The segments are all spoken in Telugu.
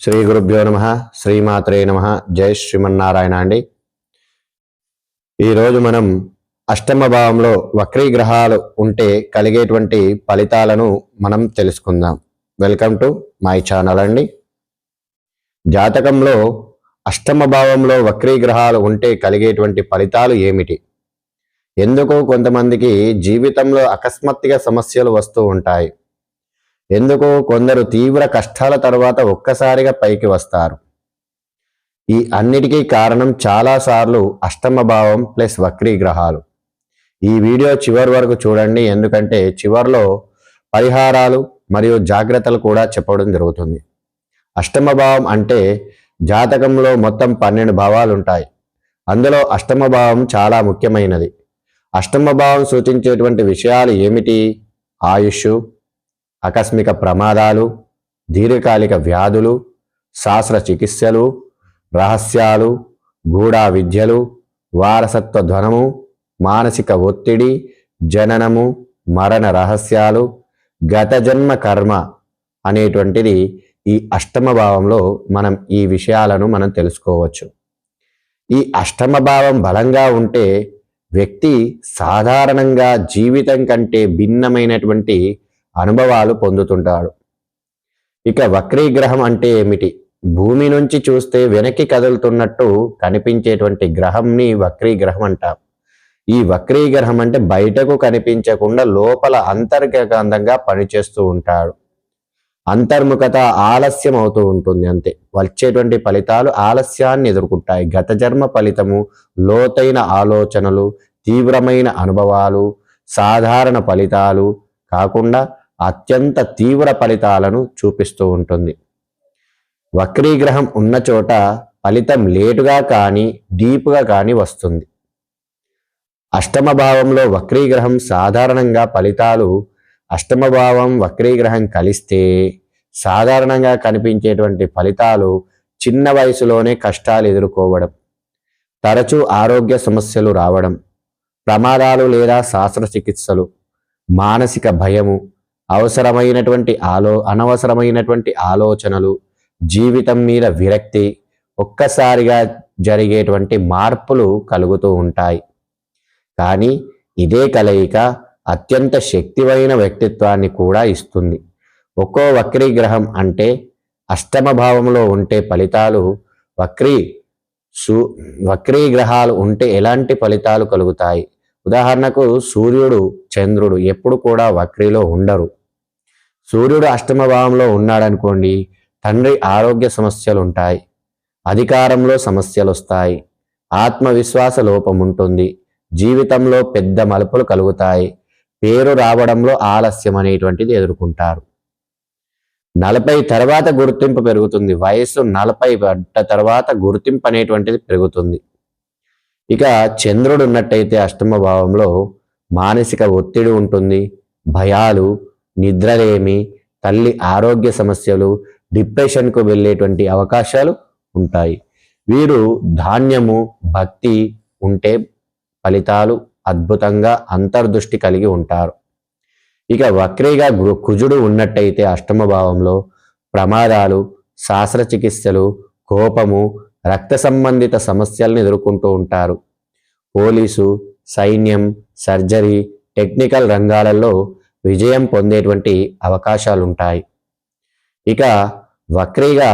శ్రీ గురుభ్యో నమః. శ్రీమాత్రే నమః. జై శ్రీమన్నారాయణ అండి. ఈరోజు మనం అష్టమ భావంలో వక్రీ గ్రహాలు ఉంటే కలిగేటువంటి ఫలితాలను మనం తెలుసుకుందాం. వెల్కమ్ టు మై ఛానల్ అండి. జాతకంలో అష్టమ భావంలో వక్రీ గ్రహాలు ఉంటే కలిగేటువంటి ఫలితాలు ఏమిటి? ఎందుకు కొంతమందికి జీవితంలో అకస్మాత్తుగా సమస్యలు వస్తూ ఉంటాయి? ఎందుకు కొందరు తీవ్ర కష్టాల తర్వాత ఒక్కసారిగా పైకి వస్తారు? ఈ అన్నిటికీ కారణం చాలాసార్లు అష్టమ భావం ప్లస్ వక్రీ గ్రహాలు. ఈ వీడియో చివరి వరకు చూడండి, ఎందుకంటే చివరిలో పరిహారాలు మరియు జాగ్రత్తలు కూడా చెప్పడం జరుగుతుంది. అష్టమ భావం అంటే జాతకంలో మొత్తం 12 భావాలు ఉంటాయి. అందులో అష్టమ భావం చాలా ముఖ్యమైనది. అష్టమ భావం సూచించేటువంటి విషయాలు ఏమిటి? ఆయుష్, ఆకస్మిక ప్రమాదాలు, దీర్ఘకాలిక వ్యాధులు, శాస్త్ర చికిత్సలు, రహస్యాలు, గూఢా విద్యలు, వారసత్వ ధనము, మానసిక ఒత్తిడి, జననము, మరణ రహస్యాలు, గత జన్మ కర్మ అనేటువంటిది ఈ అష్టమ భావంలో మనం ఈ విషయాలను మనం తెలుసుకోవచ్చు. ఈ అష్టమ భావం బలంగా ఉంటే వ్యక్తి సాధారణంగా జీవితం కంటే భిన్నమైనటువంటి అనుభవాలు పొందుతుంటాడు. ఇక వక్రీగ్రహం అంటే ఏమిటి? భూమి నుంచి చూస్తే వెనక్కి కదులుతున్నట్టు కనిపించేటువంటి గ్రహంని వక్రీగ్రహం అంటాం. ఈ వక్రీగ్రహం అంటే బయటకు కనిపించకుండా లోపల అంతర్గతంగా పనిచేస్తూ ఉంటాడు. అంతర్ముఖత ఆలస్యం అవుతూ ఉంటుంది, అంతే. వచ్చేటువంటి ఫలితాలు ఆలస్యాన్ని ఎదుర్కొంటాయి. గత జన్మ ఫలితము, లోతైన ఆలోచనలు, తీవ్రమైన అనుభవాలు, సాధారణ ఫలితాలు కాకుండా అత్యంత తీవ్ర ఫలితాలను చూపిస్తూ ఉంటుంది. వక్రీగ్రహం ఉన్న చోట ఫలితం లేటుగా కానీ డీప్గా కానీ వస్తుంది. అష్టమ భావంలో వక్రీగ్రహం సాధారణంగా ఫలితాలు అష్టమ భావం వక్రీగ్రహం కలిస్తే సాధారణంగా కనిపించేటువంటి ఫలితాలు చిన్న వయసులోనే కష్టాలు ఎదుర్కోవడం, తరచూ ఆరోగ్య సమస్యలు రావడం, ప్రమాదాలు లేదా శస్త్రచికిత్సలు, మానసిక భయము, అనవసరమైనటువంటి ఆలోచనలు, జీవితం మీద విరక్తి, ఒక్కసారిగా జరిగేటువంటి మార్పులు కలుగుతూ ఉంటాయి. కానీ ఇదే కలయిక అత్యంత శక్తివైన వ్యక్తిత్వాన్ని కూడా ఇస్తుంది. ఒక్కో వక్రీగ్రహం అంటే అష్టమ భావంలో ఉంటే ఫలితాలు వక్రీగ్రహాలు ఉంటే ఎలాంటి ఫలితాలు కలుగుతాయి? ఉదాహరణకు సూర్యుడు, చంద్రుడు ఎప్పుడు కూడా వక్రీలో ఉండరు. సూర్యుడు అష్టమ భావంలో ఉన్నాడనుకోండి, తండ్రి ఆరోగ్య సమస్యలు ఉంటాయి, అధికారంలో సమస్యలు వస్తాయి, ఆత్మవిశ్వాస లోపం ఉంటుంది, జీవితంలో పెద్ద మలుపులు కలుగుతాయి, పేరు రావడంలో ఆలస్యం అనేటువంటిది ఎదుర్కొంటారు. 40 తర్వాత గుర్తింపు పెరుగుతుంది. వయసు 40 పడ్డ తర్వాత గుర్తింపు అనేటువంటిది పెరుగుతుంది. ఇక చంద్రుడు ఉన్నట్టయితే అష్టమ భావంలో మానసిక ఒత్తిడి ఉంటుంది, భయాలు, నిద్రలేమి, తల్లి ఆరోగ్య సమస్యలు, డిప్రెషన్కు వెళ్ళేటువంటి అవకాశాలు ఉంటాయి. వీరు ధాన్యము, భక్తి ఉంటే ఫలితాలు అద్భుతంగా అంతర్దృష్టి కలిగి ఉంటారు. ఇక వక్రీగా కుజుడు ఉన్నట్టయితే అష్టమ భావంలో ప్రమాదాలు, శస్త్రచికిత్సలు, కోపము, రక్త సంబంధిత సమస్యలను ఎదుర్కొంటూ ఉంటారు. పోలీసు, సైన్యం, సర్జరీ, టెక్నికల్ రంగాలలో విజయం పొందేటువంటి అవకాశాలు ఉంటాయి. ఇక వక్రీగా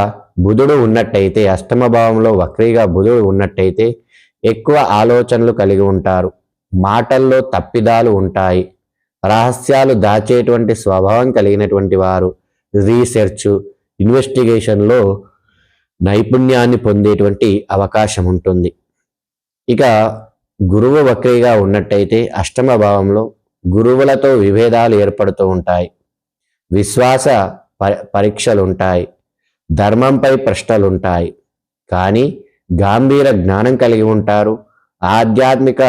బుధుడు ఉన్నట్టయితే అష్టమ భావంలో వక్రీగా బుధుడు ఉన్నట్టయితే ఎక్కువ ఆలోచనలు కలిగి ఉంటారు, మాటల్లో తప్పిదాలు ఉంటాయి, రహస్యాలు దాచేటువంటి స్వభావం కలిగినటువంటి వారు, రీసెర్చ్, ఇన్వెస్టిగేషన్లో నైపుణ్యాన్ని పొందేటువంటి అవకాశం ఉంటుంది. ఇక గురువు వక్రీగా ఉన్నట్టయితే అష్టమ భావంలో గురువులతో విభేదాలు ఏర్పడుతూ ఉంటాయి, విశ్వాస పరీక్షలు ఉంటాయి, ధర్మంపై ప్రశ్నలు ఉంటాయి, కానీ గాంభీర జ్ఞానం కలిగి ఉంటారు, ఆధ్యాత్మిక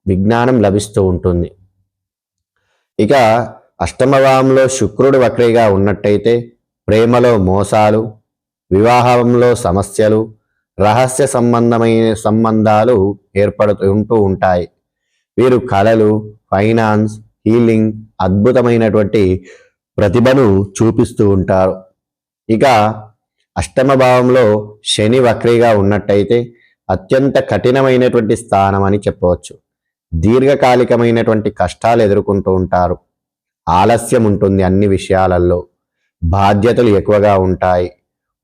విజ్ఞానం లభిస్తూ ఉంటుంది. ఇక అష్టమ భావంలో శుక్రుడు వక్రీగా ఉన్నట్టయితే ప్రేమలో మోసాలు, వివాహంలో సమస్యలు, రహస్య సంబంధాలు ఏర్పడుతూ ఉంటాయి. వీరు కళలు, ఫైనాన్స్, హీలింగ్, అద్భుతమైనటువంటి ప్రతిభను చూపిస్తూ ఉంటారు. ఇక అష్టమ భావంలో శని వక్రీగా ఉన్నట్టయితే అత్యంత కఠినమైనటువంటి స్థానం అని చెప్పవచ్చు. దీర్ఘకాలికమైనటువంటి కష్టాలు ఎదుర్కొంటూ ఉంటారు. ఆలస్యం ఉంటుంది అన్ని విషయాలలో. బాధ్యతలు ఎక్కువగా ఉంటాయి.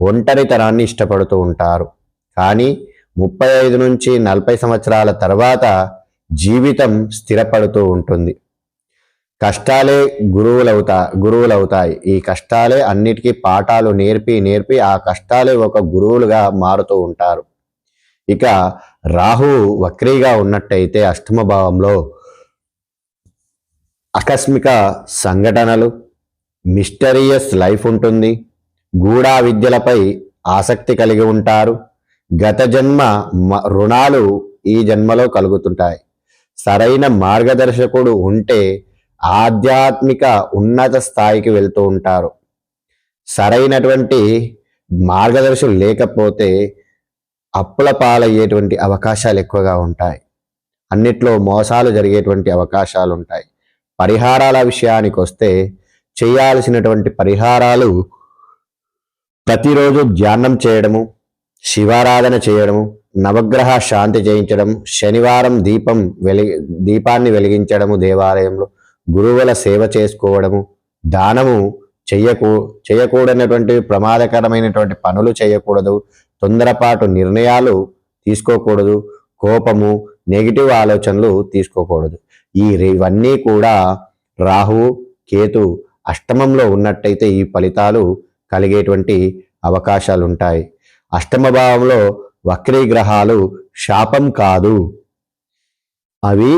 ఒంటరితనాన్ని ఇష్టపడుతూ ఉంటారు. కానీ 35 నుంచి 40 సంవత్సరాల తర్వాత జీవితం స్థిరపడుతూ ఉంటుంది. కష్టాలే గురువులవుతాయి. ఈ కష్టాలే అన్నిటికీ పాఠాలు నేర్పి ఆ కష్టాలే ఒక గురువులుగా మారుతూ ఉంటారు. ఇక రాహువు వక్రీగా ఉన్నట్టయితే అష్టమ భావంలో ఆకస్మిక సంఘటనలు, మిస్టరియస్ లైఫ్ ఉంటుంది. గూఢా విద్యలపై ఆసక్తి కలిగి ఉంటారు. గత జన్మ రుణాలు ఈ జన్మలో కలుగుతుంటాయి. సరైన మార్గదర్శకుడు ఉంటే ఆధ్యాత్మిక ఉన్నత స్థాయికి వెళ్తూ ఉంటారు. సరైనటువంటి మార్గదర్శకులు లేకపోతే అప్పుల పాలయ్యేటువంటి అవకాశాలు ఎక్కువగా ఉంటాయి. అన్నిట్లో మోసాలు జరిగేటువంటి అవకాశాలు ఉంటాయి. పరిహారాల విషయానికి వస్తే చేయాల్సినటువంటి పరిహారాలు ప్రతిరోజు ధ్యానం చేయడము, శివారాధన చేయడము, నవగ్రహ శాంతి చేయించడం, శనివారం దీపాన్ని వెలిగించడము దేవాలయంలో, గురువుల సేవ చేసుకోవడము, దానము చేయకూడనటువంటి ప్రమాదకరమైనటువంటి పనులు చేయకూడదు, తొందరపాటు నిర్ణయాలు తీసుకోకూడదు, కోపము, నెగిటివ్ ఆలోచనలు తీసుకోకూడదు. ఇవన్నీ కూడా రాహువు, కేతు అష్టమంలో ఉన్నట్టయితే ఈ ఫలితాలు కలిగేటువంటి అవకాశాలు ఉంటాయి. అష్టమ భావంలో వక్రీ గ్రహాలు శాపం కాదు, అవి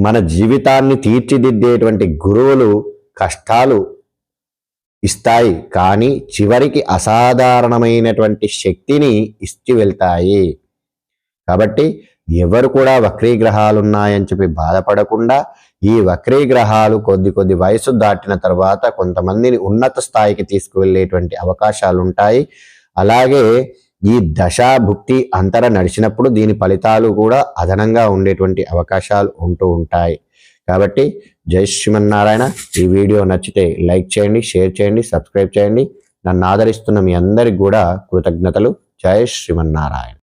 మన జీవితాన్ని తీర్చిదిద్దేటువంటి గురువులు కష్టాలు ఇస్తాయి, కానీ చివరికి అసాధారణమైనటువంటి శక్తిని ఇచ్చి వెళ్తాయి. కాబట్టి ఎవరు కూడా వక్రీ గ్రహాలు ఉన్నాయని చెప్పి బాధపడకుండా, ఈ వక్రీ గ్రహాలు కొద్ది వయసు దాటిన తర్వాత కొంతమందిని ఉన్నత స్థాయికి తీసుకువెళ్ళేటువంటి అవకాశాలు ఉంటాయి. అలాగే ఈ దశాభుక్తి అంతర నడిచినప్పుడు దీని ఫలితాలు కూడా అదనంగా ఉండేటువంటి అవకాశాలు ఉంటూ ఉంటాయి. కాబట్టి జై శ్రీమన్నారాయణ. ఈ వీడియో నచ్చితే లైక్ చేయండి, షేర్ చేయండి, సబ్స్క్రైబ్ చేయండి. నన్ను ఆదరిస్తున్న మీ అందరికి కూడా కృతజ్ఞతలు. జై శ్రీమన్నారాయణ.